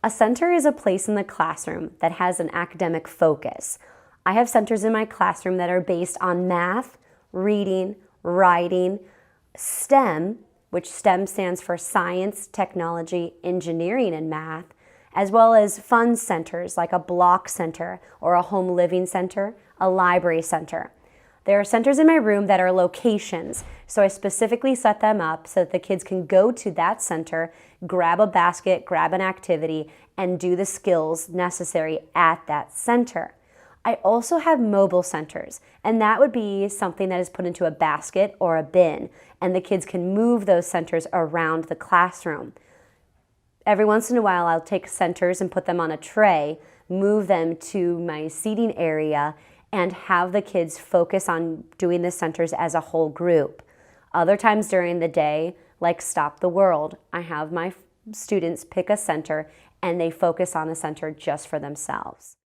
A center is a place in the classroom that has an academic focus. I have centers in my classroom that are based on math, reading, writing, STEM, which STEM stands for science, technology, engineering, and math, as well as fun centers like a block center or a home living center, a library center. There are centers in my room that are locations, so I specifically set them up so that the kids can go to that center, grab a basket, grab an activity, and do the skills necessary at that center. I also have mobile centers, and that would be something that is put into a basket or a bin, and the kids can move those centers around the classroom. Every once in a while, I'll take centers and put them on a tray, move them to my seating area, and have the kids focus on doing the centers as a whole group. Other times during the day, like Stop the World, I have my students pick a center and they focus on a center just for themselves.